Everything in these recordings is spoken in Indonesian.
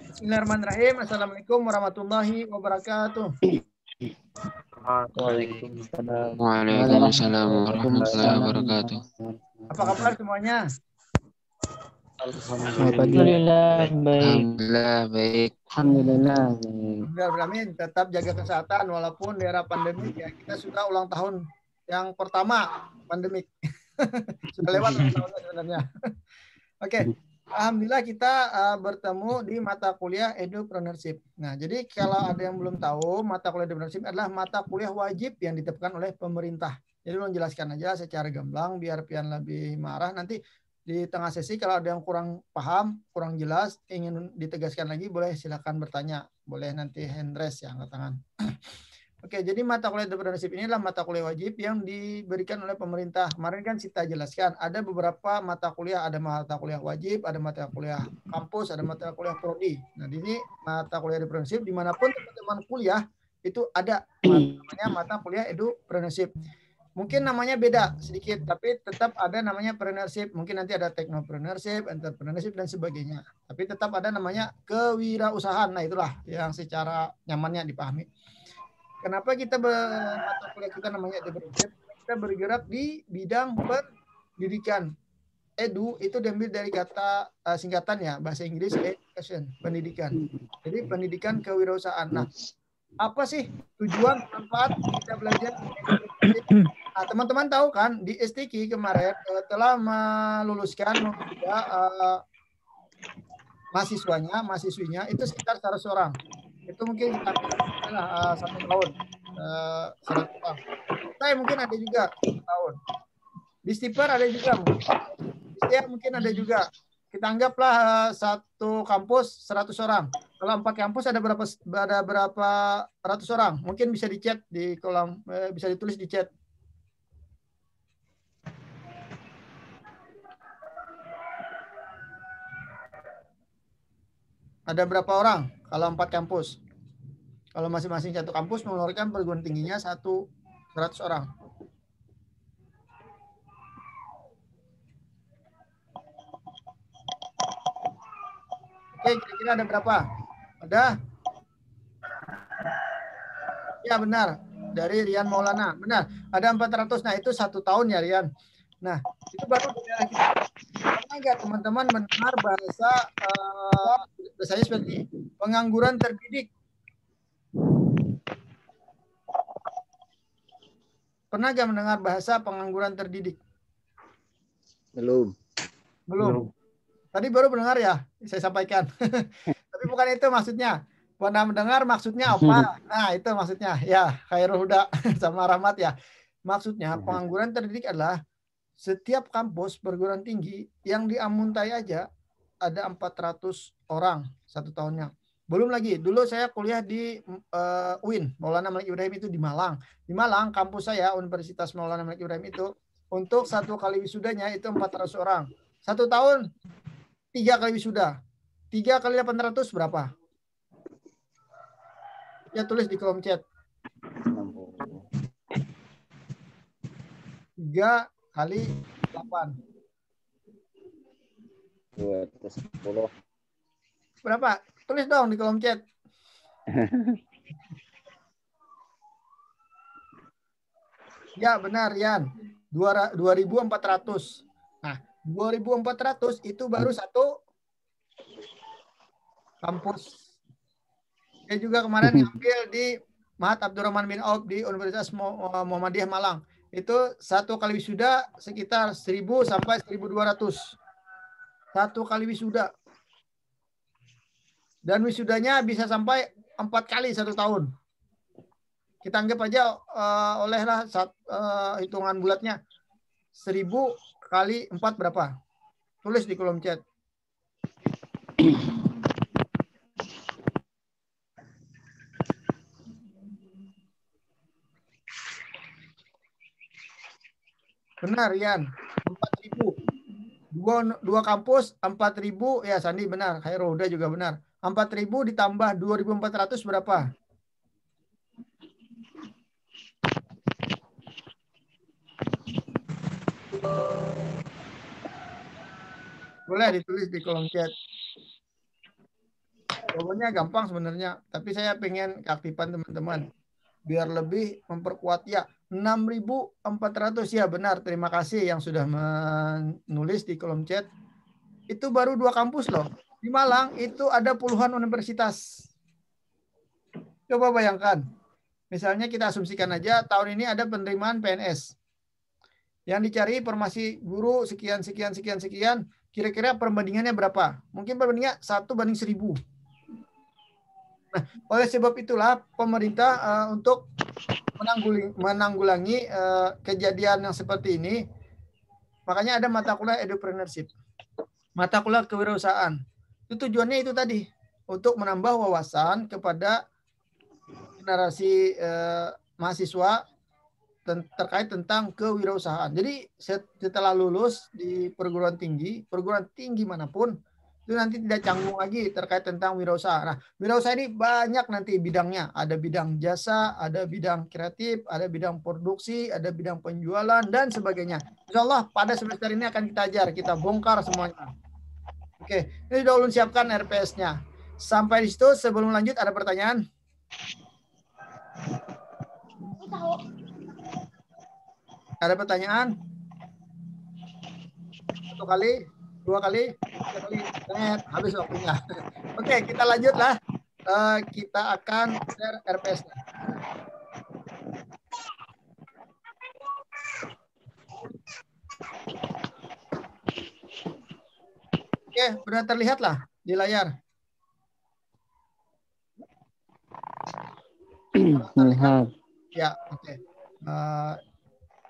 Bismillahirrahmanirrahim. Assalamualaikum warahmatullahi wabarakatuh. Waalaikumsalam. Waalaikumsalam warahmatullahi wabarakatuh. Apa kabar semuanya? Alhamdulillah baik. Alhamdulillah baik. Alhamdulillah. Amin. Tetap jaga kesehatan walaupun di era pandemi ya. Kita sudah ulang tahun yang pertama pandemik. Sudah lewat tahunnya sebenarnya. Oke. Alhamdulillah kita bertemu di mata kuliah Edupreneurship. Nah, jadi kalau ada yang belum tahu, mata kuliah Edupreneurship adalah mata kuliah wajib yang ditetapkan oleh pemerintah. Jadi lo jelaskan aja secara gamblang biar pian lebih marah. Nanti di tengah sesi kalau ada yang kurang paham, kurang jelas, ingin ditegaskan lagi, boleh silakan bertanya. Boleh nanti hand raise ya, angkat tangan. Oke, jadi mata kuliah Edupreneurship ini adalah mata kuliah wajib yang diberikan oleh pemerintah. Kemarin kan Sita jelaskan, ada beberapa mata kuliah, ada mata kuliah wajib, ada mata kuliah kampus, ada mata kuliah prodi. Nah, di sini mata kuliah Edupreneurship, dimanapun teman-teman kuliah, itu ada namanya mata kuliah Edupreneurship. Mungkin namanya beda sedikit, tapi tetap ada namanya Preneurship. Mungkin nanti ada Technopreneurship, Entrepreneurship, dan sebagainya. Tapi tetap ada namanya kewirausahaan. Nah, itulah yang secara nyamannya dipahami. Kenapa kita mata kuliah kita namanya Edupreneurship? Kita bergerak di bidang pendidikan. Edu itu diambil dari kata singkatan ya, bahasa Inggris education, pendidikan. Jadi pendidikan kewirausahaan. Nah, apa sih tujuan manfaat kita belajar Edupreneurship? Nah, teman-teman tahu kan di STQ kemarin telah meluluskan mahasiswinya itu sekitar 100 orang. Itu mungkin kita adalah 1 tahun 100 orang. Saya mungkin ada juga 1 tahun. Di Stiper ada juga mungkin. Di STIA mungkin ada juga. Kita anggaplah satu kampus 100 orang. Kalau 4 kampus ada berapa ratus orang? Mungkin bisa di chat di kolom, bisa ditulis di chat. Ada berapa orang kalau 4 kampus? Kalau masing-masing satu kampus mengeluarkan perguruan tingginya 100 orang. Oke, kira-kira ada berapa? Ada? Ya benar, dari Rian Maulana. Benar, ada 400. Nah itu 1 tahun ya Rian. Nah itu baru di daerah kita. Pernah nggak teman-teman mendengar bahasanya seperti pengangguran terdidik? Pernah nggak mendengar bahasa pengangguran terdidik? Belum. Tadi baru mendengar ya, saya sampaikan. Tapi bukan itu maksudnya. Pernah mendengar maksudnya apa? Nah itu maksudnya. Ya, Khairul Huda sama Rahmat ya. Maksudnya pengangguran terdidik adalah setiap kampus perguruan tinggi yang di Amuntai aja ada 400 orang 1 tahunnya. Belum lagi, dulu saya kuliah di UIN, Maulana Malik Ibrahim itu di Malang. Di Malang, kampus saya, Universitas Maulana Malik Ibrahim itu, untuk 1 kali wisudanya itu 400 orang. 1 tahun, 3 kali wisuda. 3 kali 800 berapa? Ya tulis di kolom chat. 3 kali 8. 210. Berapa? Tulis dong di kolom chat. Ya benar Yan. 2.400. Nah 2.400 itu baru 1 kampus. Saya juga kemarin ngambil di Mahat Abdurrahman bin Auf di Universitas Muhammadiyah Malang. Itu 1 kali wisuda sekitar 1.000 sampai 1.200. 1 kali wisuda. Dan wisudanya bisa sampai 4 kali 1 tahun. Kita anggap aja olehlah hitungan bulatnya 1.000 kali 4 berapa? Tulis di kolom chat. Benar, Yan. 4.000. Dua kampus 4.000 ya Sandi benar. Khairul Huda juga benar. 4.000 ditambah 2.400 berapa? Boleh ditulis di kolom chat. Jawabannya gampang sebenarnya, tapi saya pengen keaktifan teman-teman biar lebih memperkuat ya. 6.400 ya benar. Terima kasih yang sudah menulis di kolom chat. Itu baru 2 kampus loh. Di Malang itu ada puluhan universitas. Coba bayangkan. Misalnya kita asumsikan aja tahun ini ada penerimaan PNS. Yang dicari informasi guru sekian. Kira-kira perbandingannya berapa? Mungkin perbandingannya 1:1000. Nah, oleh sebab itulah pemerintah untuk menanggulangi kejadian yang seperti ini, makanya ada mata kuliah entrepreneurship, mata kuliah kewirausahaan. Itu tujuannya itu tadi, untuk menambah wawasan kepada generasi mahasiswa terkait tentang kewirausahaan. Jadi setelah lulus di perguruan tinggi manapun, itu nanti tidak canggung lagi terkait tentang wirausaha. Nah, wirausaha ini banyak nanti bidangnya. Ada bidang jasa, ada bidang kreatif, ada bidang produksi, ada bidang penjualan, dan sebagainya. Insya Allah pada semester ini akan kita ajar, kita bongkar semuanya. Oke, ini sudah ulun siapkan RPS-nya. Sampai di situ, sebelum lanjut ada pertanyaan? Ada pertanyaan? 1 kali, 2 kali, 3 kali, habis waktunya. Oke, kita lanjutlah. Kita akan share RPS-nya. Oke, sudah terlihat lah di layar. Lihat. Ya, oke.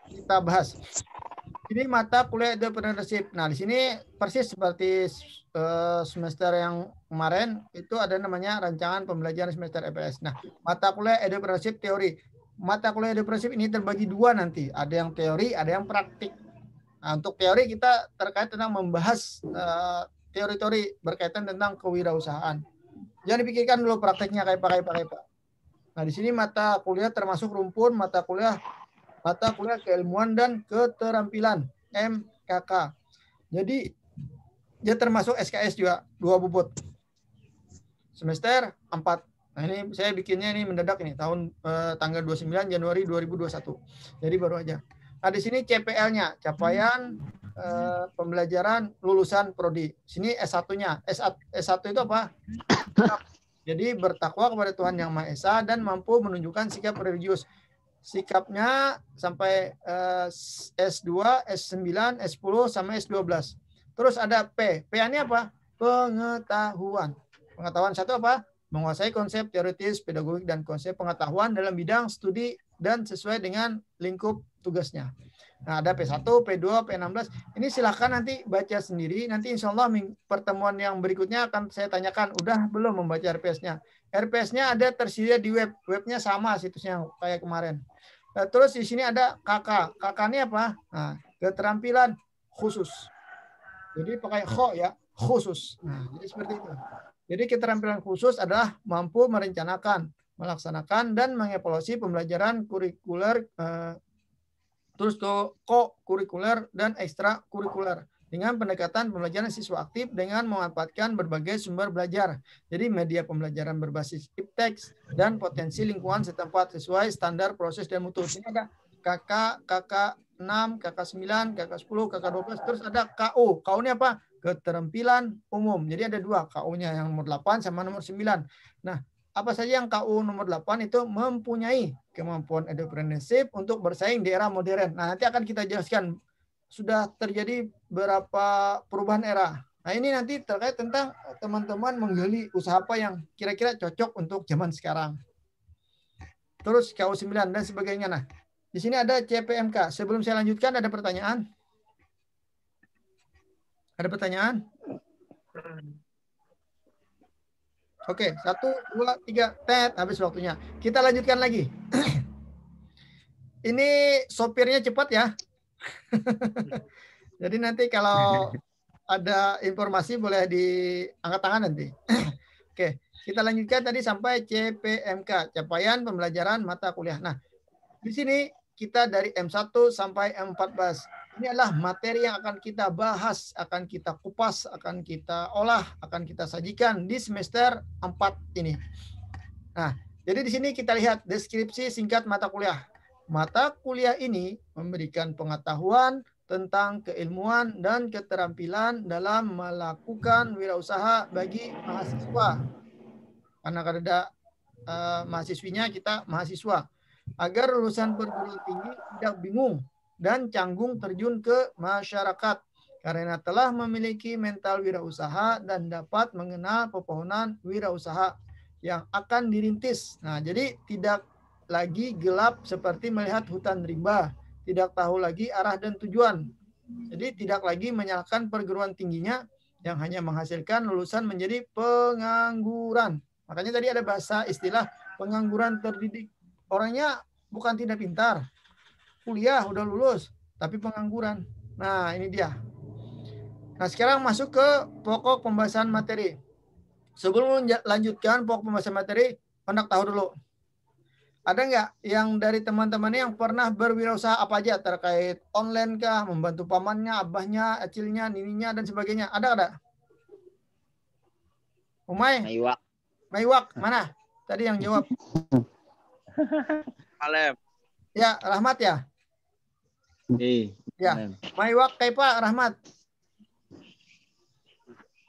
Kita bahas. Ini mata kuliah entrepreneurship. Nah, di sini persis seperti semester yang kemarin itu ada namanya rancangan pembelajaran semester EPS. Nah, mata kuliah entrepreneurship teori. Mata kuliah entrepreneurship ini terbagi 2 nanti. Ada yang teori, ada yang praktik. Nah, untuk teori kita terkait tentang membahas teori-teori berkaitan tentang kewirausahaan. Jangan dipikirkan dulu prakteknya kayak apa. Nah, di sini mata kuliah termasuk rumpun mata kuliah keilmuan dan keterampilan MKK. Jadi dia termasuk SKS juga 2 bobot. Semester 4. Nah, ini saya bikinnya ini mendadak ini tahun tanggal 29 Januari 2021. Jadi baru aja. Nah, di sini CPL-nya, capaian pembelajaran lulusan prodi. Sini S1-nya. S1 itu apa? Jadi bertakwa kepada Tuhan Yang Maha Esa dan mampu menunjukkan sikap religius. Sikapnya sampai S2, S9, S10 sama S12. Terus ada P. P-nya apa? Pengetahuan. Pengetahuan 1 apa? Menguasai konsep teoritis, pedagogik, dan konsep pengetahuan dalam bidang studi dan sesuai dengan lingkup tugasnya. Nah, ada P1, P2, P16. Ini silahkan nanti baca sendiri. Nanti insya Allah pertemuan yang berikutnya akan saya tanyakan, udah belum membaca RPS-nya? RPS-nya ada tersedia di web. Webnya sama situsnya kayak kemarin. Terus di sini ada KK. KK ini apa? Nah, keterampilan khusus. Jadi pakai kho ya, khusus. Nah, jadi seperti itu. Jadi keterampilan khusus adalah mampu merencanakan, melaksanakan, dan mengevaluasi pembelajaran kurikuler, terus ko-kurikuler dan ekstra kurikuler dengan pendekatan pembelajaran siswa aktif dengan memanfaatkan berbagai sumber belajar. Jadi media pembelajaran berbasis ipteks dan potensi lingkungan setempat sesuai standar proses dan mutu. Ini ada KK, KK6, KK9, KK10, KK12, terus ada KU. KU ini apa? Keterampilan umum. Jadi ada 2, KU-nya yang nomor 8 sama nomor 9. Nah, apa saja yang KU nomor 8 itu mempunyai kemampuan entrepreneurship untuk bersaing di era modern. Nah, nanti akan kita jelaskan sudah terjadi berapa perubahan era. Nah, ini nanti terkait tentang teman-teman menggali usaha apa yang kira-kira cocok untuk zaman sekarang. Terus KU 9 dan sebagainya. Nah, di sini ada CPMK. Sebelum saya lanjutkan, ada pertanyaan? Ada pertanyaan? Oke, 1, 2, 3, tet, habis waktunya. Kita lanjutkan lagi. Ini sopirnya cepat ya. Jadi nanti kalau ada informasi boleh diangkat tangan nanti. Oke, kita lanjutkan tadi sampai CPMK, capaian pembelajaran mata kuliah. Nah, di sini kita dari M1 sampai M14. Ini adalah materi yang akan kita bahas, akan kita kupas, akan kita olah, akan kita sajikan di semester 4 ini. Nah, jadi di sini kita lihat deskripsi singkat mata kuliah. Mata kuliah ini memberikan pengetahuan tentang keilmuan dan keterampilan dalam melakukan wirausaha bagi mahasiswa. Karena ada mahasiswinya, kita mahasiswa. Agar lulusan perguruan tinggi tidak bingung dan canggung terjun ke masyarakat karena telah memiliki mental wirausaha dan dapat mengenal pepohonan wirausaha yang akan dirintis. Nah, jadi tidak lagi gelap seperti melihat hutan rimba, tidak tahu lagi arah dan tujuan. Jadi tidak lagi menyalahkan perguruan tingginya yang hanya menghasilkan lulusan menjadi pengangguran. Makanya tadi ada bahasa istilah pengangguran terdidik. Orangnya bukan tidak pintar, kuliah udah lulus, tapi pengangguran. Nah, ini dia. Nah, sekarang masuk ke pokok pembahasan materi. Sebelum lanjutkan pokok pembahasan materi, hendak tahu dulu. Ada nggak yang dari teman-teman yang pernah berwirausaha apa aja terkait online kah, membantu pamannya, abahnya, acilnya, nininya, dan sebagainya? Ada? Umay? Maywak, mana? Tadi yang jawab. Alem. Ya, Rahmat ya? Ya, Maywak kayak Pak Rahmat.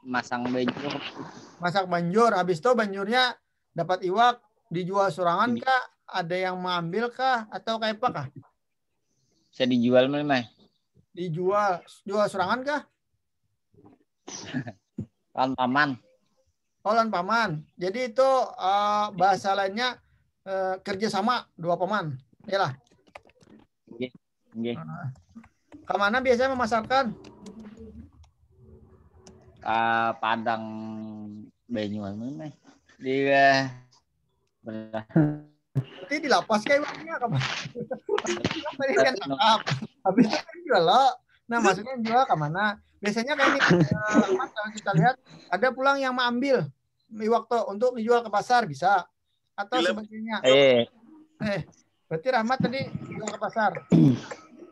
Masang banjur. Masak banjur, habis itu banjurnya dapat iwak, dijual sorangan kah? Ada yang mengambil kah? Atau kayak apa kah? Bisa dijual mana? Jual sorangan kah? Lawan paman. Oh, lawan paman. Jadi itu bahasa lainnya kerjasama dua paman. Iyalah. Nggih. Kemana biasanya memasarkan? Padang Banyuwan mana? Di Berarti di lapas kayak iwaknya kemana? Tadi kan tangkap. Habis itu kan jual lo. Nah, maksudnya jual kemana? Biasanya kayak ini, kalau kita lihat ada pulang yang mengambil iwak tuh untuk dijual ke pasar bisa atau sebagainya. Berarti Rahmat tadi jual ke pasar.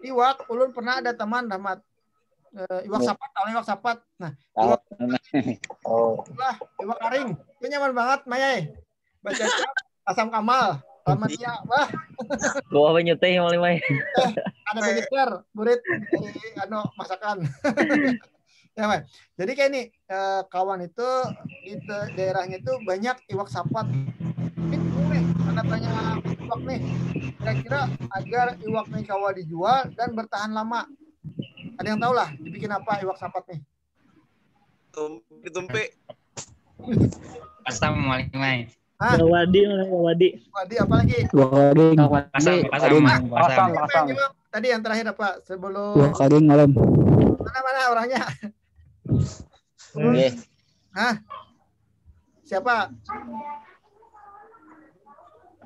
Iwak, ulun pernah ada teman Rahmat. Iwak sapat, tahu iwak sapat. Nah, iwak karing. Itu nyaman banget, Mayai. Baca asam kamal. Alamatnya, wah. Gua banyak teh mulai. Ada begitu, murid dari masakan. Ya, May. Jadi kayak ini kawan itu di daerahnya itu banyak iwak sapat. Ini nih, karena banyak iwak nih. Kira-kira agar iwak nih kawa dijual dan bertahan lama. Ada yang tahu lah dibikin apa iwak sapat nih? Tumpe. Pasam Malimai. Wadi. Wadi apa lagi? Pasam. Tadi yang terakhir apa? Sebelum malam. Mana orangnya? Hah? Siapa?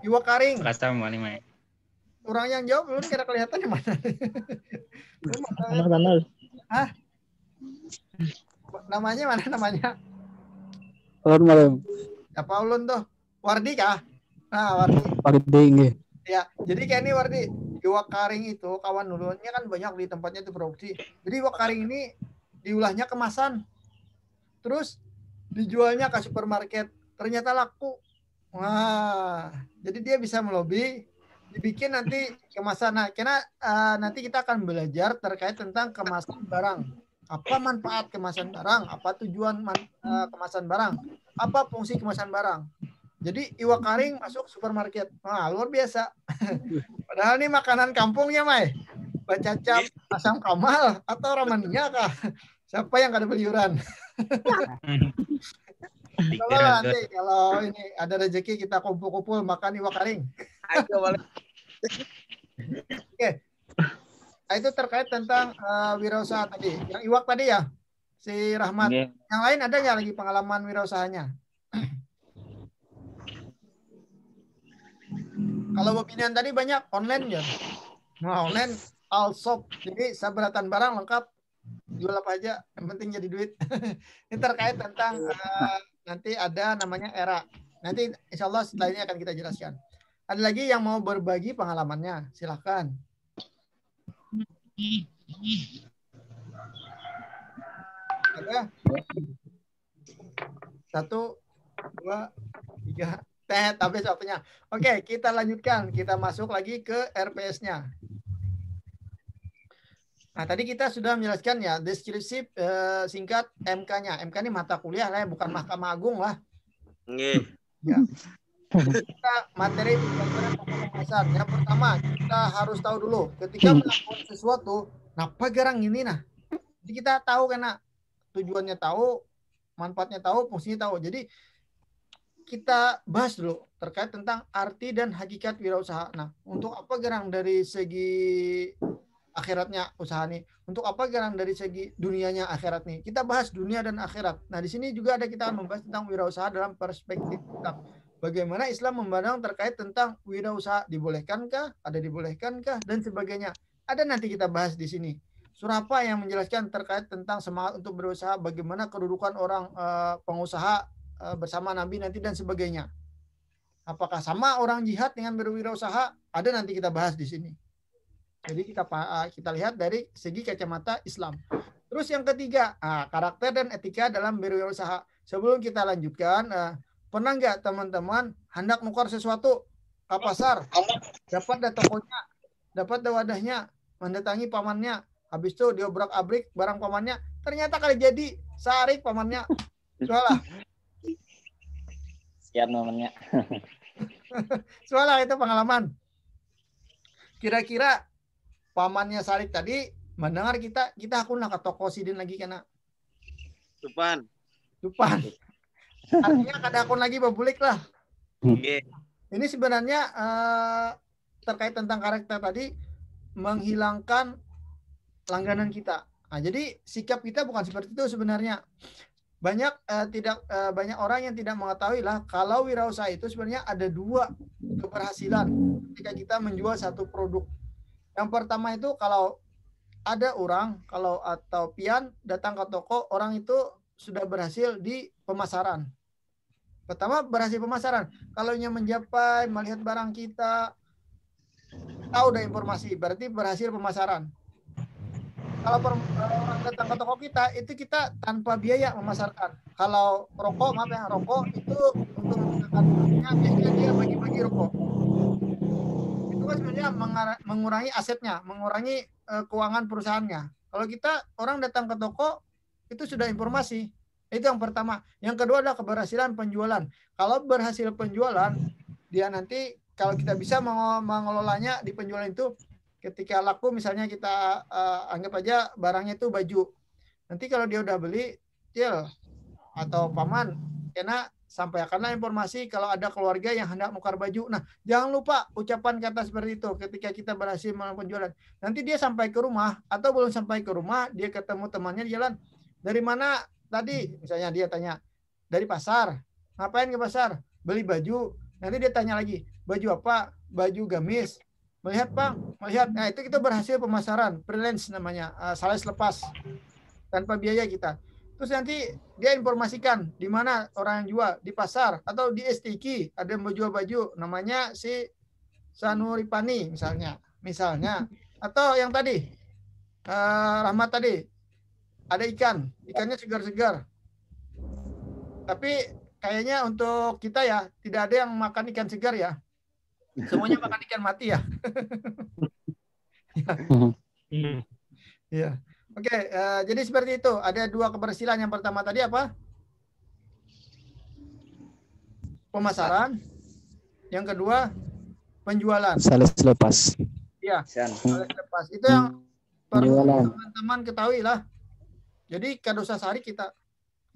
Iwak karing. Pasam Malimai. Orang yang jawab belum kira kelihatan di mana? Mana? Hah? Namanya mana namanya? Ulun malam. Apa ulun tuh? Wardi kah? Nah, Wardi nggih. Ya, jadi kayak ini Wardi. Iwak karing itu kawan ulunnya kan banyak di tempatnya itu produksi. Jadi iwak karing ini diulahnya kemasan. Terus dijualnya ke supermarket. Ternyata laku. Wah, jadi dia bisa melobi dibikin nanti kemasan. Nah, karena nanti kita akan belajar terkait tentang kemasan barang. Apa manfaat kemasan barang? Apa tujuan kemasan barang? Apa fungsi kemasan barang? Jadi iwak karing masuk supermarket. Wah, luar biasa. Padahal ini makanan kampungnya, Mai. Bacacap, asam kamal, atau ramania kah? Siapa yang kada beliuran? Kalau ini ada rezeki kita kumpul-kumpul makan iwak karing. Oke. Nah, itu terkait tentang wirausaha tadi. Yang iwak tadi ya, si Rahmat. Yang lain ada nggak lagi pengalaman wirausahanya? Kalau webinian tadi banyak online ya. Nah, online all shop. Jadi sabratan barang lengkap. Jual apa aja, yang penting jadi duit. Ini terkait tentang nanti ada namanya era. Nanti insya Allah setelah ini akan kita jelaskan. Ada lagi yang mau berbagi pengalamannya? Silahkan. Ada? 1, 2, 3. Habis waktunya. Oke, kita lanjutkan. Kita masuk lagi ke RPS-nya. Nah, tadi kita sudah menjelaskan ya, deskripsi singkat MK-nya. MK ini mata kuliah lah ya, bukan Mahkamah Agung lah. Nggih. Ya. Kita materi pembelajaran pokok dasar. Yang pertama, kita harus tahu dulu ketika melakukan sesuatu, napa gerang ini nah. Jadi kita tahu karena tujuannya tahu, manfaatnya tahu, fungsinya tahu. Jadi kita bahas dulu terkait tentang arti dan hakikat wirausaha. Nah, untuk apa gerang dari segi akhiratnya usaha nih? Untuk apa gerang dari segi dunianya akhirat nih? Kita bahas dunia dan akhirat. Nah, di sini juga ada kita membahas tentang wirausaha dalam perspektif Islam. Bagaimana Islam memandang terkait tentang wirausaha, dibolehkankah, ada dibolehkankah, dan sebagainya. Ada nanti kita bahas di sini. Surah apa yang menjelaskan terkait tentang semangat untuk berusaha, bagaimana kedudukan orang pengusaha bersama Nabi nanti dan sebagainya. Apakah sama orang jihad dengan berwirausaha? Ada nanti kita bahas di sini. Jadi kita lihat dari segi kacamata Islam. Terus yang ketiga, karakter dan etika dalam berwirausaha. Sebelum kita lanjutkan, pernah nggak teman-teman hendak nukar sesuatu ke pasar, dapat dah tokonya, dapat dah wadahnya, mendatangi pamannya, habis itu diobrak-abrik barang pamannya, ternyata kali jadi sarik pamannya, salah. Sekian momennya. Salah itu pengalaman. Kira-kira pamannya sarik tadi mendengar kita aku nak ke toko sidin lagi kena. Tupan. Artinya kada akun lagi babulik lah. Nggih. Ini sebenarnya terkait tentang karakter tadi menghilangkan langganan kita. Nah, jadi sikap kita bukan seperti itu sebenarnya. Banyak banyak orang yang tidak mengetahui lah kalau wirausaha itu sebenarnya ada 2 keberhasilan ketika kita menjual satu produk. Yang pertama itu kalau ada orang atau pian datang ke toko, orang itu sudah berhasil di pemasaran. Pertama berhasil pemasaran. Kalau nya menjapai, melihat barang kita, tahu udah informasi, berarti berhasil pemasaran. Kalau orang datang ke toko kita, itu kita tanpa biaya memasarkan. Kalau rokok, rokok itu untuk menggunakannya biasanya dia bagi-bagi rokok. Itu kan sebenarnya mengurangi asetnya, mengurangi keuangan perusahaannya. Kalau kita orang datang ke toko, itu sudah informasi. Itu yang pertama. Yang kedua adalah keberhasilan penjualan. Kalau berhasil penjualan, dia nanti kalau kita bisa mengelolanya di penjualan itu, ketika laku misalnya kita anggap aja barangnya itu baju. Nanti kalau dia udah beli, Cil atau paman, karena sampaikanlah informasi kalau ada keluarga yang hendak nukar baju. Nah, jangan lupa ucapan kata seperti itu ketika kita berhasil melakukan penjualan. Nanti dia sampai ke rumah atau belum sampai ke rumah, dia ketemu temannya di jalan. Dari mana tadi? Misalnya dia tanya, dari pasar. Ngapain ke pasar? Beli baju. Nanti dia tanya lagi, baju apa? Baju gamis. Melihat Bang, melihat. Nah, itu kita berhasil pemasaran, freelance namanya, sales lepas tanpa biaya kita. Terus nanti dia informasikan di mana orang yang jual, di pasar atau di STQ ada yang jual baju namanya si Sanuripani misalnya. Atau yang tadi Rahmat tadi ada ikannya segar-segar. Tapi kayaknya untuk kita ya tidak ada yang makan ikan segar ya. Semuanya makan ikan mati ya. Ya. Oke, jadi seperti itu. Ada 2 keberhasilan. Yang pertama tadi apa? Pemasaran. Yang kedua, penjualan. Sales lepas. Iya, sales lepas. Itu yang perlu teman-teman ketahui lah. Jadi Kadosa Sari kita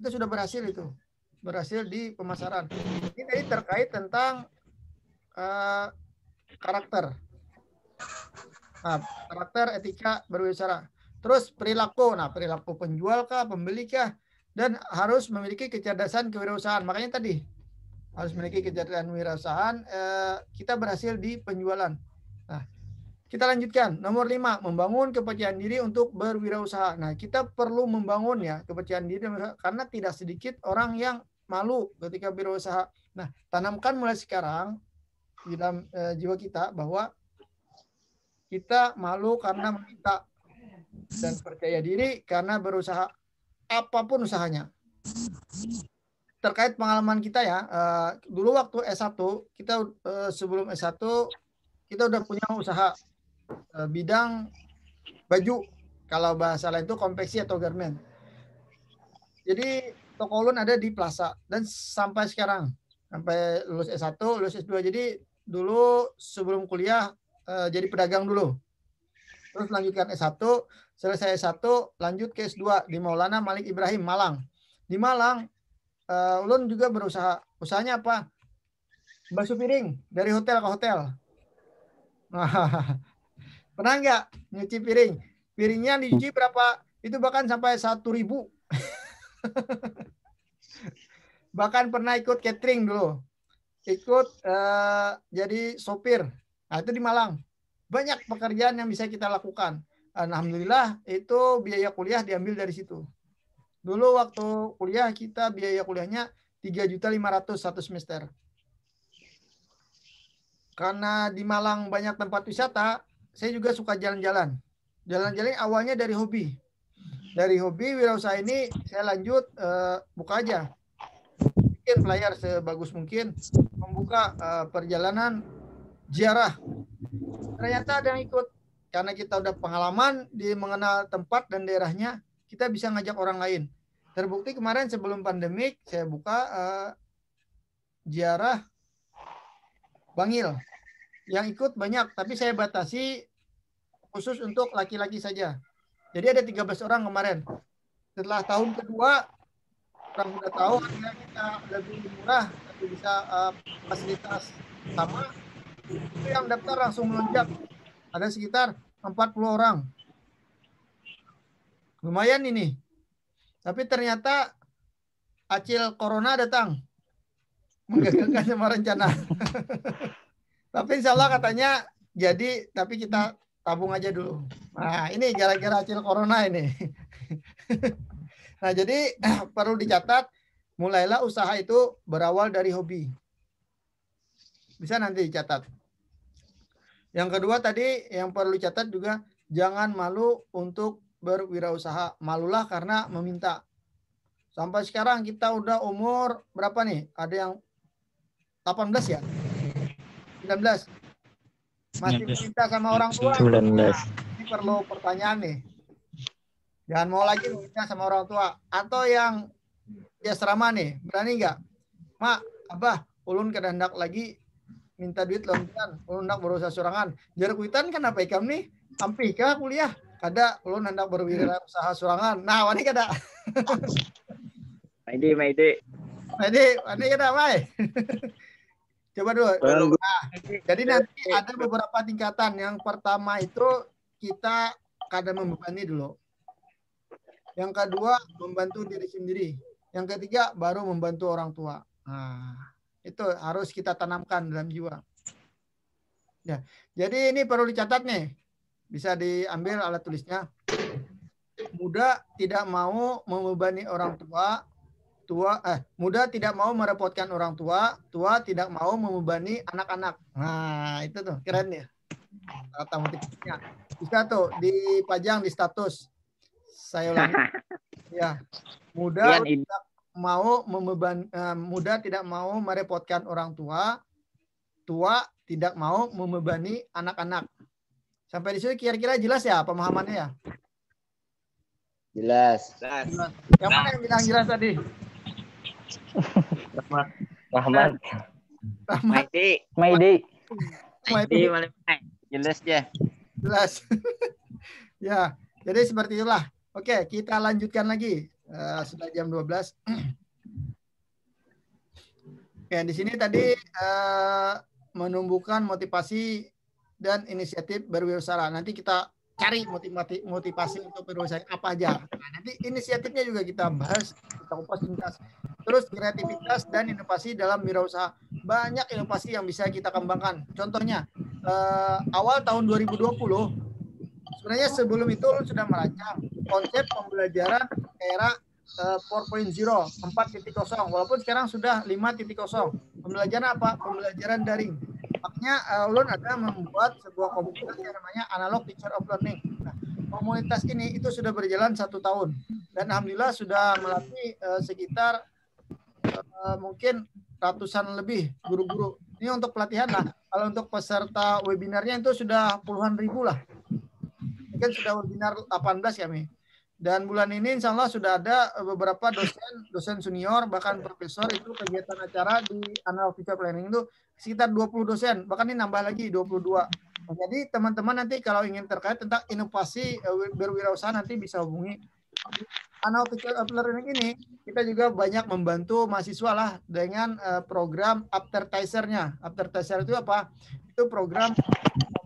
sudah berhasil itu. Berhasil di pemasaran. Ini tadi terkait tentang karakter. Nah, karakter, etika, berbicara. Terus perilaku. Nah, perilaku penjual kah, pembeli kah, dan harus memiliki kecerdasan kewirausahaan. Makanya tadi harus memiliki kecerdasan kewirausahaan. Kita berhasil di penjualan. Nah, kita lanjutkan. Nomor 5, membangun kepercayaan diri untuk berwirausaha. Nah, kita perlu membangun ya kepercayaan diri karena tidak sedikit orang yang malu ketika berwirausaha. Nah, tanamkan mulai sekarang di dalam jiwa kita bahwa kita malu karena meminta. dan percaya diri karena berusaha apapun usahanya. Terkait pengalaman kita ya, dulu waktu S1 kita sebelum S1 kita udah punya usaha bidang baju, kalau bahasa lain itu konveksi atau garment. Jadi toko ulun ada di Plaza dan sampai sekarang, sampai lulus S1, lulus S2. Jadi dulu sebelum kuliah jadi pedagang dulu. Terus lanjutkan S1, selesai S1 lanjut ke S2 di Maulana Malik Ibrahim Malang. Di Malang ulun juga berusaha. Usahanya apa? Basuh piring dari hotel ke hotel. Pernah nggak nyuci piring? Piringnya dicuci berapa? Itu bahkan sampai 1.000. Bahkan pernah ikut catering dulu. Ikut jadi sopir. Nah, itu di Malang. Banyak pekerjaan yang bisa kita lakukan. Alhamdulillah itu biaya kuliah diambil dari situ. Dulu waktu kuliah kita biaya kuliahnya 3.500.000 satu semester. Karena di Malang banyak tempat wisata, saya juga suka jalan-jalan. Jalan-jalan awalnya dari hobi. Dari hobi wirausaha ini saya lanjut buka aja. Bikin flyer sebagus mungkin, membuka perjalanan ziarah. Ternyata ada yang ikut. Karena kita udah pengalaman di mengenal tempat dan daerahnya, kita bisa ngajak orang lain. Terbukti kemarin sebelum pandemik saya buka ziarah Bangil. Yang ikut banyak, tapi saya batasi khusus untuk laki-laki saja. Jadi ada 13 orang kemarin. Setelah tahun kedua, orang sudah tahu harga kita lebih murah, tapi bisa fasilitas sama. Itu yang daftar langsung melonjak. Ada sekitar 40 orang. Lumayan ini. Tapi ternyata acil corona datang. Menggagalkan semua rencana. Tapi insya Allah katanya jadi, tapi kita tabung aja dulu. Nah ini gara-gara acil corona ini. Nah jadi perlu dicatat, mulailah usaha itu berawal dari hobi. Bisa nanti dicatat. Yang kedua tadi yang perlu dicatat juga, jangan malu untuk berwirausaha. Malulah karena meminta. Sampai sekarang kita udah umur berapa nih? Ada yang 18 ya? 19. Masih minta sama orang tua. 19. Ini perlu pertanyaan nih. Jangan mau lagi minta sama orang tua. Atau yang di asrama nih, berani nggak? Mak, abah, ulun kehendak lagi minta duit lontan, ulun hendak berusaha surangan. Jar kuitan kan apa ikam nih? Ampih kah kuliah? Kada, ulun hendak berwirausaha surangan. Nah, wani kada. Maide. Wani kada, Mai. Coba dulu. Nah, jadi nanti ada beberapa tingkatan. Yang pertama itu kita kadang membebani dulu. Yang kedua membantu diri sendiri. Yang ketiga baru membantu orang tua. Nah, itu harus kita tanamkan dalam jiwa. Ya, jadi ini perlu dicatat nih. Bisa diambil alat tulisnya. Muda tidak mau membebani orang tua. Muda tidak mau merepotkan orang tua, tua tidak mau membebani anak-anak. Nah, itu tuh keren ya. Kata motivasinya. Bisa tuh dipajang di status. Saya ulangi. Ya. Muda tidak mau muda tidak mau merepotkan orang tua, tua tidak mau membebani anak-anak. Sampai di situ kira-kira jelas ya pemahamannya ya? Jelas. Yang mana yang bilang jelas tadi? Rahmat. Maide. Jelas ya. Jelas. Ya, jadi seperti itulah. Oke, kita lanjutkan lagi. Sudah jam 12. Ya, di sini tadi menumbuhkan motivasi dan inisiatif berwirausaha. Nanti kita cari motivasi untuk berwirausaha apa aja. Nah, nanti inisiatifnya juga kita bahas, kita kupas tuntas. Terus kreativitas dan inovasi dalam wirausaha. Banyak inovasi yang bisa kita kembangkan. Contohnya, awal tahun 2020, sebenarnya sebelum itu sudah merancang konsep pembelajaran era 4.0, 4.0, walaupun sekarang sudah 5.0. Pembelajaran apa? Pembelajaran daring. Makanya ulun ada membuat sebuah komunitas yang namanya Analog Teacher of Learning. Nah, komunitas ini itu sudah berjalan 1 tahun dan alhamdulillah sudah melatih sekitar mungkin ratusan lebih guru-guru. Ini untuk pelatihan lah. Kalau untuk peserta webinarnya itu sudah puluhan ribu lah. Ini kan sudah webinar 18 kami. Dan bulan ini insya Allah sudah ada beberapa dosen senior, bahkan profesor itu kegiatan acara di Analog Future Planning itu sekitar 20 dosen, bahkan ini nambah lagi 22. Jadi teman-teman nanti kalau ingin terkait tentang inovasi berwirausaha nanti bisa hubungi. Analog Future Planning ini kita juga banyak membantu mahasiswa lah dengan program Aptertizer-nya. Aptertizer itu apa? Itu program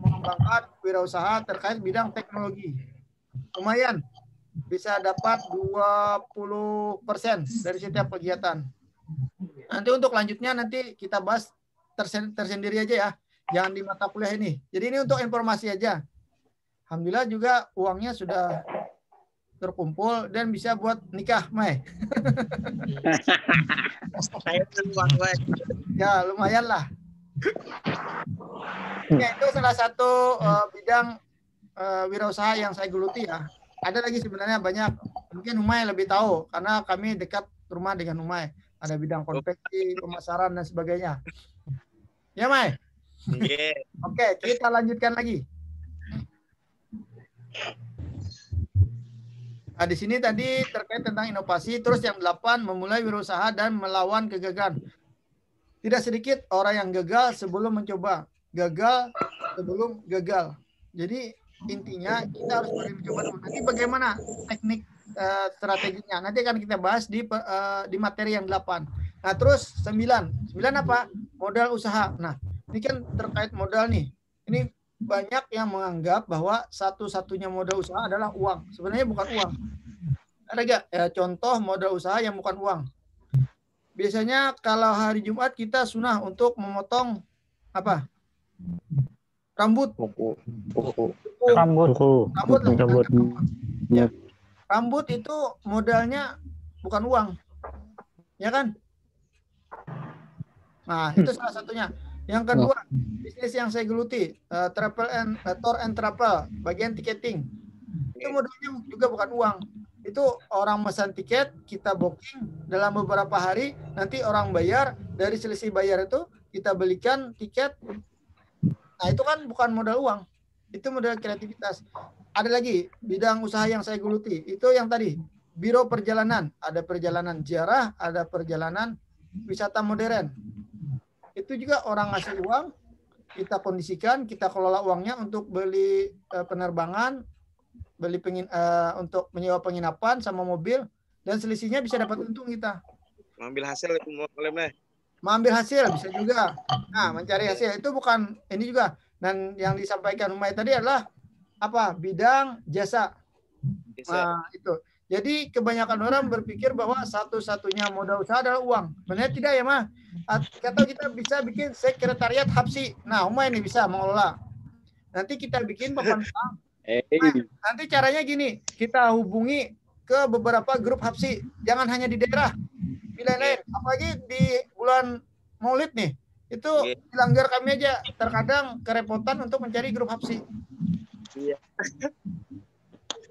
mengembangkan wirausaha terkait bidang teknologi. Lumayan. Bisa dapat 20% dari setiap kegiatan. Nanti untuk lanjutnya nanti kita bahas tersendiri aja ya. Jangan di mata kuliah ini. Jadi ini untuk informasi aja. Alhamdulillah juga uangnya sudah terkumpul dan bisa buat nikah, Mai. Ya, lumayan lah. Ya, itu salah satu bidang wirausaha yang saya geluti ya. Ada lagi sebenarnya banyak. Mungkin Humay lebih tahu karena kami dekat rumah dengan Humay. Ada bidang konveksi, pemasaran dan sebagainya. Ya, Mai? Yeah. Oke, kita lanjutkan lagi. Nah, di sini tadi terkait tentang inovasi, terus yang 8 memulai wirausaha dan melawan kegagalan. Tidak sedikit orang yang gagal sebelum mencoba, gagal sebelum gagal. Jadi intinya kita harus mencoba dulu. Nanti bagaimana teknik strateginya? Nanti akan kita bahas di materi yang 8. Nah, terus 9 apa? Modal usaha. Nah, ini kan terkait modal nih. Ini banyak yang menganggap bahwa satu-satunya modal usaha adalah uang. Sebenarnya bukan uang. Ada nggak contoh modal usaha yang bukan uang? Biasanya kalau hari Jumat kita sunnah untuk memotong apa? Rambut. Rambut. Ya. Rambut itu modalnya bukan uang. Ya kan? Nah, itu salah satunya. Yang kedua, bisnis yang saya geluti, tour and travel, bagian tiketing. Itu modalnya juga bukan uang. Itu orang pesan tiket, kita booking dalam beberapa hari, nanti orang bayar, dari selisih bayar itu kita belikan tiket. Nah, itu kan bukan modal uang. Itu modal kreativitas. Ada lagi bidang usaha yang saya geluti. Itu yang tadi, biro perjalanan. Ada perjalanan ziarah, ada perjalanan wisata modern. Itu juga orang ngasih uang, kita kondisikan, kita kelola uangnya untuk beli penerbangan, beli untuk menyewa penginapan sama mobil, dan selisihnya bisa dapat untung kita. Mengambil hasil Mengambil hasil bisa juga. Nah, mencari hasil itu bukan ini juga. Dan yang disampaikan Umay tadi adalah apa? Bidang jasa. Nah, itu. Jadi kebanyakan orang berpikir bahwa satu-satunya modal usaha adalah uang. Benar tidak ya, Mah? Atau kita bisa bikin sekretariat Hapsi. Nah, Umay ini bisa mengelola. Nanti kita bikin papan. Nah, nanti caranya gini, kita hubungi ke beberapa grup Hapsi. Jangan hanya di daerah. Lain-lain, apalagi di bulan Maulid nih, itu dilanggar kami aja terkadang kerepotan untuk mencari grup Hapsi. Iya.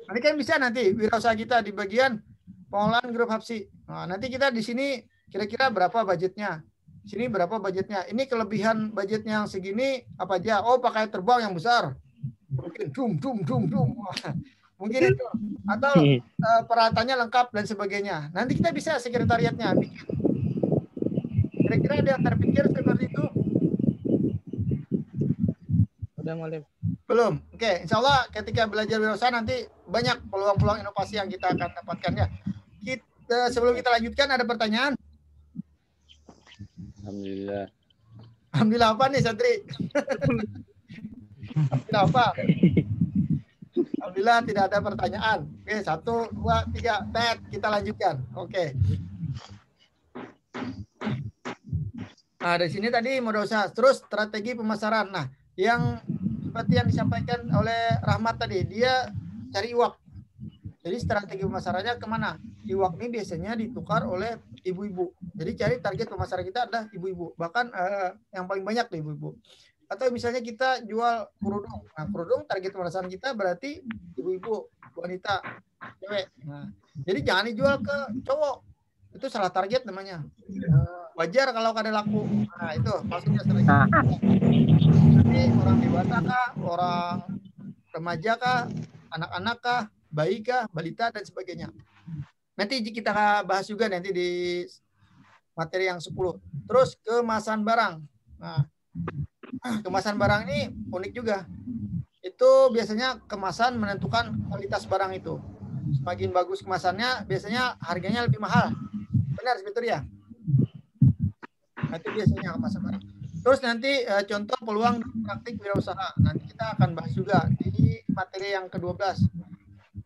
Nanti kan bisa nanti wirausaha kita di bagian pengolahan grup Hapsi. Nah, nanti kita di sini kira-kira berapa budgetnya? Sini berapa budgetnya? Ini kelebihan budgetnya yang segini apa aja? Oh, pakai terbang yang besar. Mungkin dum. Mungkin itu atau peralatannya lengkap dan sebagainya. Nanti kita bisa sekretariatnya bikin. Kira-kira ada yang terpikir seperti itu? Udah Malim. Belum. Oke, insya Allah ketika belajar wirausaha nanti banyak peluang-peluang inovasi yang kita akan dapatkan ya. Sebelum kita lanjutkan ada pertanyaan? Alhamdulillah. Alhamdulillah apa nih, Satri? Alhamdulillah apa? Alhamdulillah tidak ada pertanyaan. Oke, 1, 2, 3, tet, kita lanjutkan. Oke. Nah, dari sini tadi modal usaha, terus strategi pemasaran. Nah, yang seperti yang disampaikan oleh Rahmat tadi, dia cari iwak. Jadi strategi pemasarannya kemana? Iwak ini biasanya ditukar oleh ibu-ibu. Jadi cari target pemasaran kita adalah ibu-ibu. Bahkan yang paling banyak tuh ibu-ibu. atau misalnya kita jual kerudung. Nah, kerudung target pemasaran kita berarti ibu-ibu, wanita, cewek. Nah, jadi jangan dijual ke cowok. Itu salah target namanya. Wajar kalau kada laku. Nah, itu maksudnya strategi. Jadi orang dewasa kah, orang remaja kah, anak-anak kah, bayi kah, balita dan sebagainya. Nanti kita bahas juga nanti di materi yang 10. Terus kemasan barang. Nah, kemasan barang ini unik juga. Itu biasanya kemasan menentukan kualitas barang itu. Semakin bagus kemasannya, biasanya harganya lebih mahal. Benar, betul ya? Nah, itu biasanya kemasan barang. Terus nanti contoh peluang praktik wirausaha. Nanti kita akan bahas juga di materi yang ke-12.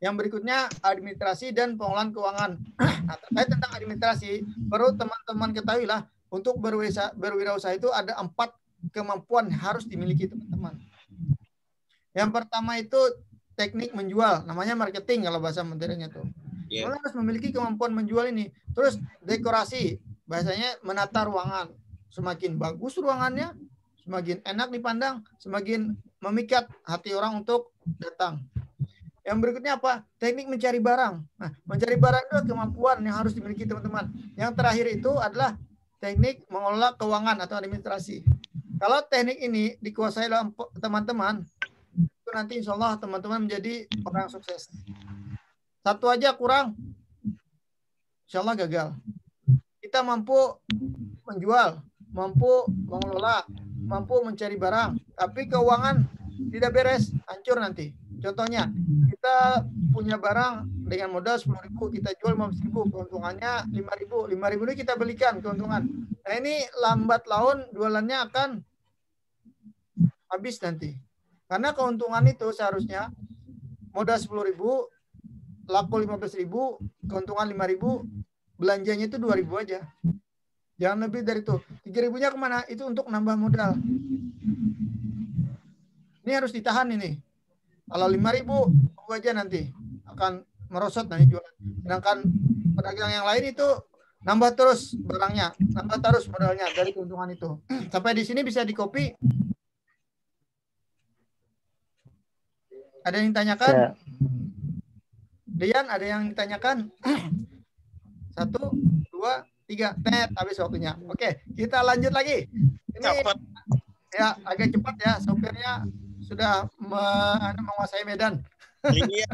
Yang berikutnya administrasi dan pengolahan keuangan. Nah, terkait tentang administrasi, perlu teman-teman ketahuilah untuk berwirausaha itu ada 4 kemampuan yang harus dimiliki teman-teman. Yang pertama itu teknik menjual, namanya marketing kalau bahasa materinya tuh. Yeah. Harus memiliki kemampuan menjual ini. Terus dekorasi, bahasanya menata ruangan. Semakin bagus ruangannya, semakin enak dipandang, semakin memikat hati orang untuk datang. Yang berikutnya apa? Teknik mencari barang. Nah, mencari barang itu kemampuan yang harus dimiliki teman-teman. Yang terakhir itu adalah teknik mengelola keuangan atau administrasi. Kalau teknik ini dikuasai oleh teman-teman, itu nanti insya Allah teman-teman menjadi orang sukses. Satu aja kurang, insya Allah gagal. Kita mampu menjual, mampu mengelola, mampu mencari barang, tapi keuangan tidak beres, hancur nanti. Contohnya, kita punya barang dengan modal 10.000, kita jual 15.000, keuntungannya 5.000. 5.000 ini kita belikan keuntungan. Nah, ini lambat laun jualannya akan habis nanti. Karena keuntungan itu seharusnya modal 10.000, laku 15.000, keuntungan 5.000, belanjanya itu 2.000 aja. Jangan lebih dari itu. 3.000-nya kemana? Itu untuk nambah modal. Ini harus ditahan ini. Kalau 5.000, tunggu aja nanti. Akan merosot nanti jualan. Sedangkan pedagang yang lain itu nambah terus barangnya. Nambah terus modalnya dari keuntungan itu. Sampai di sini bisa di-copy. Ada yang ditanyakan? Ya. Dian, ada yang ditanyakan? 1, 2, 3. Tet, habis waktunya. Oke, kita lanjut lagi. Ini Cepat. ya agak cepat ya, sopirnya sudah menguasai medan. Iya.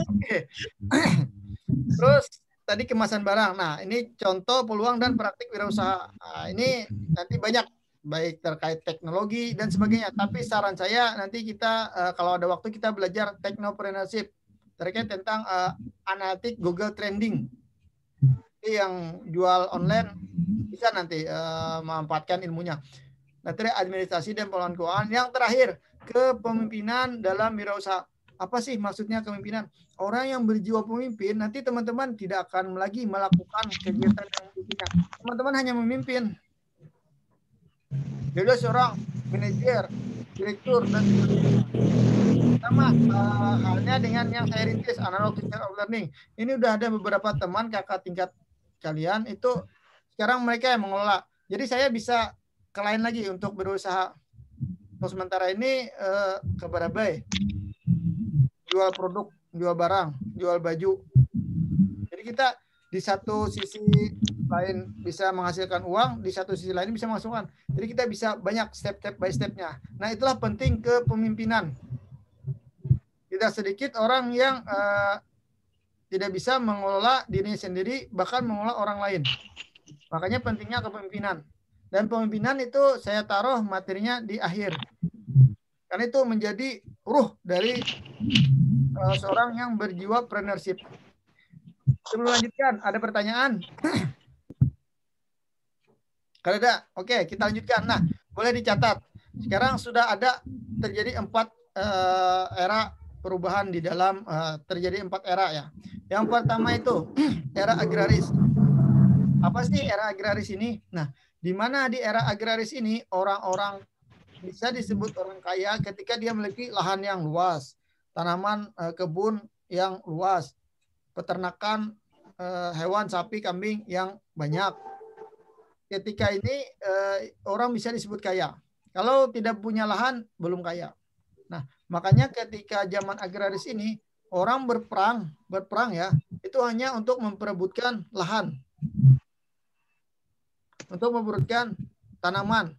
Oke. Terus tadi kemasan barang. Nah, ini contoh peluang dan praktik wirausaha. Nah, ini nanti banyak baik terkait teknologi dan sebagainya. Tapi saran saya nanti kita kalau ada waktu kita belajar technopreneurship terkait tentang analitik Google Trending. Jadi yang jual online bisa nanti memanfaatkan ilmunya. Materi administrasi dan pengelolaan keuangan. Yang terakhir, kepemimpinan dalam wirausaha. Apa sih maksudnya kepemimpinan? Orang yang berjiwa pemimpin, nanti teman-teman tidak akan lagi melakukan kegiatan yang memimpinnya. Teman-teman hanya memimpin. Jadi seorang manajer, direktur, dan sama halnya dengan yang saya rintis, analog teacher of learning. Ini udah ada beberapa teman kakak tingkat kalian, itu sekarang mereka yang mengelola. Jadi saya bisa ke lain lagi untuk berusaha. Untuk sementara ini ke Barabai. Jual produk, jual barang, jual baju. Jadi kita di satu sisi lain bisa menghasilkan uang, di satu sisi lain bisa menghasilkan. Jadi kita bisa banyak step by stepnya. Nah, itulah penting kepemimpinan. Tidak sedikit orang yang tidak bisa mengelola dirinya sendiri, bahkan mengelola orang lain. Makanya pentingnya kepemimpinan. Dan pemimpinan itu saya taruh materinya di akhir. Karena itu menjadi ruh dari seorang yang berjiwa preneurship. Sebelum lanjutkan, ada pertanyaan? Kalau ada, oke, kita lanjutkan. Nah, boleh dicatat. Sekarang sudah ada terjadi 4 era perubahan di dalam terjadi 4 era ya. Yang pertama itu era agraris. Apa sih era agraris ini? Nah, di mana di era agraris ini orang-orang bisa disebut orang kaya ketika dia memiliki lahan yang luas, tanaman kebun yang luas, peternakan hewan sapi, kambing yang banyak. Ketika ini orang bisa disebut kaya. Kalau tidak punya lahan, belum kaya. Nah, makanya ketika zaman agraris ini, orang berperang ya, itu hanya untuk memperebutkan lahan. Untuk memperebutkan tanaman.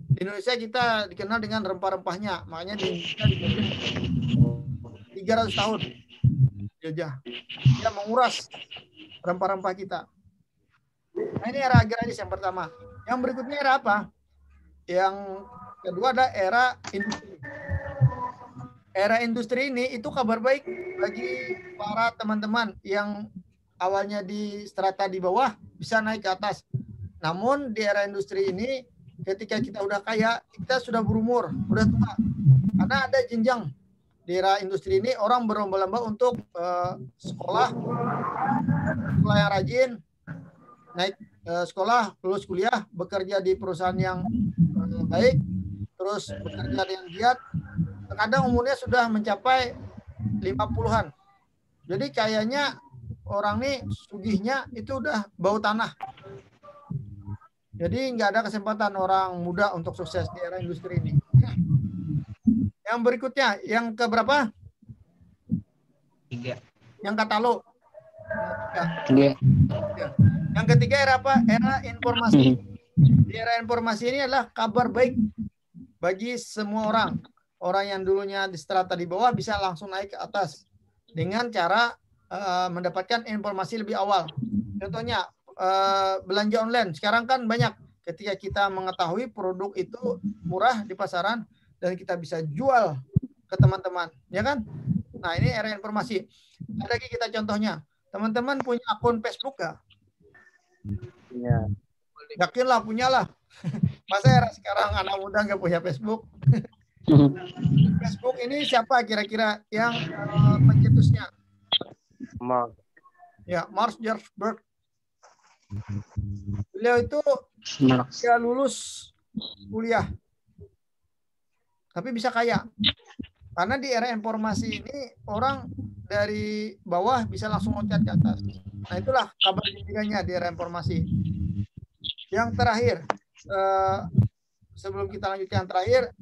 Di Indonesia kita dikenal dengan rempah-rempahnya. Makanya di Indonesia dijajah 300 tahun. Jajah. Dia menguras rempah-rempah kita. Nah, ini era agraris yang pertama. Yang berikutnya era apa? Yang kedua ada era industri. Era industri ini itu kabar baik bagi para teman-teman yang awalnya di strata di bawah bisa naik ke atas. Namun di era industri ini ketika kita udah kaya, kita sudah berumur, udah tua. Karena ada jenjang. Di era industri ini orang berlomba-lomba untuk sekolah yang rajin, naik sekolah, lulus kuliah, bekerja di perusahaan yang baik, terus bekerja yang giat. Terkadang umurnya sudah mencapai 50-an. Jadi kayaknya orang nih sugihnya itu udah bau tanah. Jadi nggak ada kesempatan orang muda untuk sukses di era industri ini. Yang berikutnya, yang keberapa? 3. Yang katalog. Iya. Yang ketiga era apa? Era informasi. Di era informasi ini adalah kabar baik bagi semua orang. Orang yang dulunya di strata di bawah bisa langsung naik ke atas dengan cara mendapatkan informasi lebih awal. Contohnya belanja online. Sekarang kan banyak ketika kita mengetahui produk itu murah di pasaran dan kita bisa jual ke teman-teman, ya kan? Nah, ini era informasi. Ada lagi kita contohnya. Teman-teman punya akun Facebook nggak? Iya. Yakinlah punyalah. Masa era sekarang anak muda nggak punya Facebook? Facebook ini siapa kira-kira yang pencetusnya? Ya, Mark Zuckerberg. Beliau itu dia lulus kuliah, tapi bisa kaya. Karena di era informasi ini orang dari bawah bisa langsung loncat ke atas. Nah, itulah kabar gembiranya di era informasi. Yang terakhir, sebelum kita lanjut yang terakhir,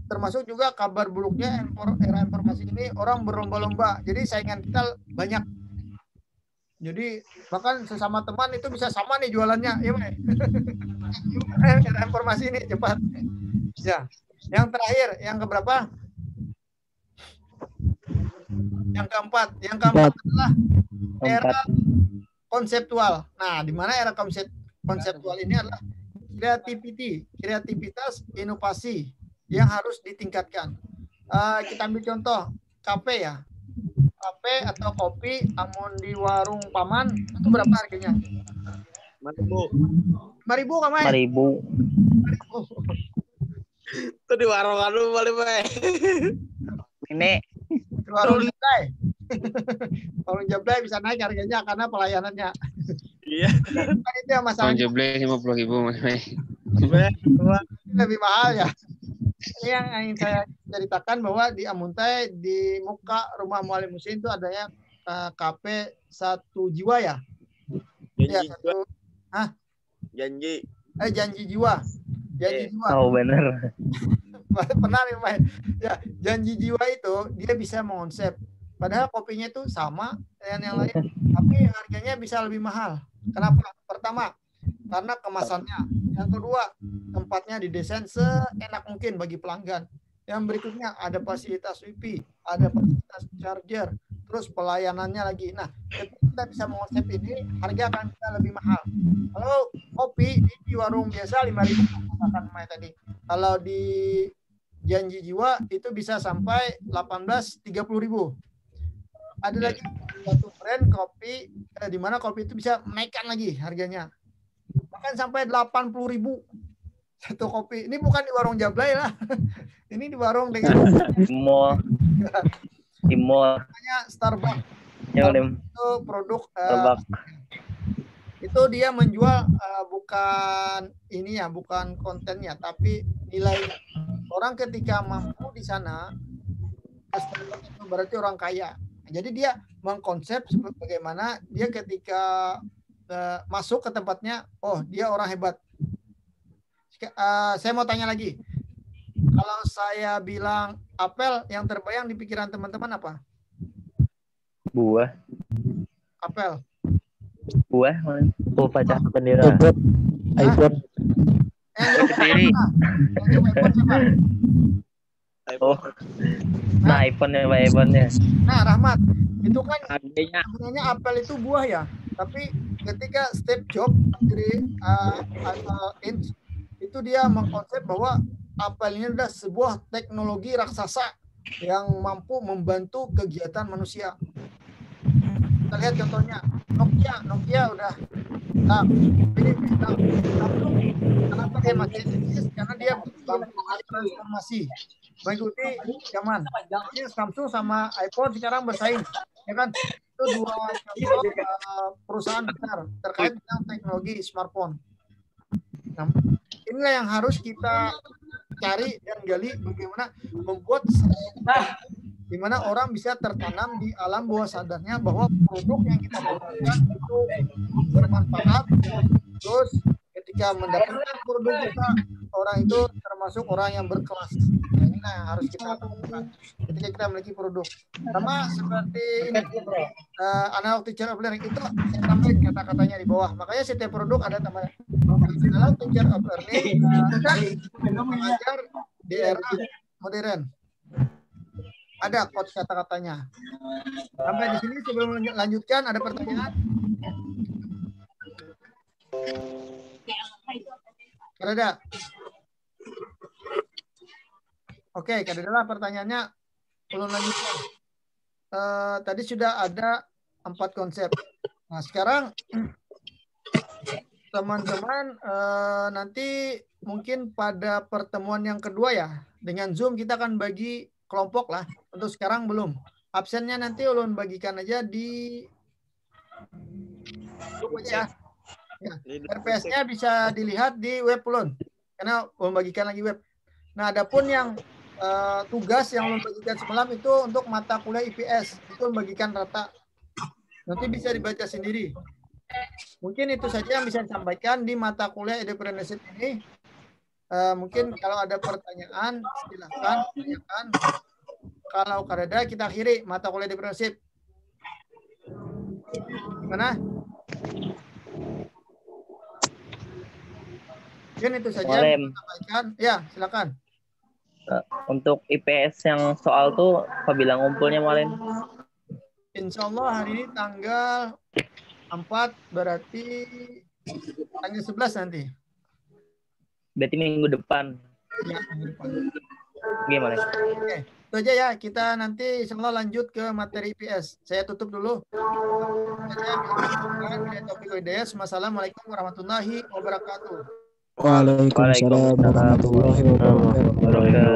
termasuk juga kabar buruknya era informasi ini, orang berlomba-lomba. Jadi saingan kita banyak. Jadi bahkan sesama teman itu bisa sama nih jualannya, ya, era informasi ini cepat. Ya. Yang terakhir, yang keberapa? Yang keempat. Yang keempat adalah era konseptual. Nah, di mana era konseptual ini adalah kreativitas, inovasi yang harus ditingkatkan. Kita ambil contoh kafe ya. Kafe atau kopi, amun di warung paman itu berapa harganya? 5.000 kamai? 5.000. Itu di warung anu paling baik. Ini Di warung Jablay. Warung Jablay bisa naik harganya karena pelayanannya. Iya. Kan itu yang masalahnya. Joblay 50.000 Lebih mahal ya. Ini yang ingin saya ceritakan bahwa di Amuntai di muka rumah Mualim Muslim itu adanya kafe Satu Jiwa ya. Ya, satu. Hah? Janji. Janji Jiwa. Janji Jiwa. oh bener. Pernah nih main. Ya, Janji Jiwa itu dia bisa mengonsep. Padahal kopinya itu sama dengan yang lain, tapi harganya bisa lebih mahal. Kenapa? Pertama, karena kemasannya. Yang kedua, tempatnya didesain seenak mungkin bagi pelanggan. Yang berikutnya ada fasilitas WiFi, ada fasilitas charger, terus pelayanannya lagi. Nah, ketika kita bisa mengonsep ini, harga akan bisa lebih mahal. Kalau kopi di warung biasa 5.000 katakan tadi. Kalau di Janji Jiwa itu bisa sampai 18-30.000. Ada lagi satu brand kopi di mana kopi itu bisa menaikkan lagi harganya. Bahkan sampai 80.000 satu kopi. Ini bukan di warung Jablay lah. Ini di warung dengan di mall namanya Starbucks. ya, Itu produk Starbucks. itu dia menjual bukan ini ya, bukan kontennya, tapi nilai. Orang ketika mampu di sana, Starbucks itu berarti orang kaya. Jadi dia mengkonsep bagaimana dia ketika masuk ke tempatnya, oh dia orang hebat. Saya mau tanya lagi, Kalau saya bilang apel, yang terbayang di pikiran teman-teman apa? Buah. Apel. Buah. Oh, baca bendera. iPhone. Berdiri. Yang jawab iPhone siapa? Oh. Nah, iPhone-nya, Pak, iPhone-nya. Nah, Rahmat, itu kan Adanya. sebenarnya apel itu buah ya. Tapi ketika Steve Jobs dari Apple Inc. itu dia mengkonsep bahwa apel ini adalah sebuah teknologi raksasa yang mampu membantu kegiatan manusia. Kita lihat contohnya Nokia udah ini kenapa dia masih eksis? Karena dia transformasi mengikuti zaman. Ini Samsung sama iPhone sekarang bersaing, ya kan? Itu dua perusahaan besar terkait dengan teknologi smartphone. Nah, inilah yang harus kita cari dan gali bagaimana membuat di mana orang bisa tertanam di alam bawah sadarnya bahwa produk yang kita dapatkan itu bermanfaat. Terus ketika mendapatkan produk kita, orang itu termasuk orang yang berkelas. Nah, inilah yang harus kita lakukan ketika kita memiliki produk. Sama seperti ini, analog teacher of learning itu saya tambahin kata-katanya di bawah. Makanya setiap produk ada tambahan. Analog teacher of learning mengajar di era modern. Ada quotes kata-katanya. Sampai di sini sebelum lanjutkan ada pertanyaan? Ada? Oke, adalah pertanyaannya belum lanjutkan. Tadi sudah ada 4 konsep. Nah, sekarang teman-teman nanti mungkin pada pertemuan yang kedua ya, dengan Zoom kita akan bagi kelompok lah. Untuk sekarang belum. Absennya nanti ulun bagikan aja di grup aja. Ya. RPS-nya bisa dilihat di web ulun. Karena ulun bagikan lagi web. Nah, adapun yang tugas yang ulun bagikan semalam itu untuk mata kuliah IPS. Itu ulun bagikan rata. Nanti bisa dibaca sendiri. Mungkin itu saja yang bisa disampaikan di mata kuliah entrepreneurship ini. Mungkin kalau ada pertanyaan silakan tanyakan. Kalau kada kita akhiri mata kuliah entrepreneurship. Gimana? Mungkin itu saja yang disampaikan. Ya, silakan. Untuk IPS yang soal tuh apabila ngumpulnya Malen? Insya Allah hari ini tanggal 4 berarti tanggal 11 nanti. Berarti minggu depan. Ya, minggu depan. Gimana? Oke, itu aja ya. Kita nanti insya Allah lanjut ke materi IPS. Saya tutup dulu. Wassalamualaikum warahmatullahi wabarakatuh. Waalaikumsalam warahmatullahi wabarakatuh.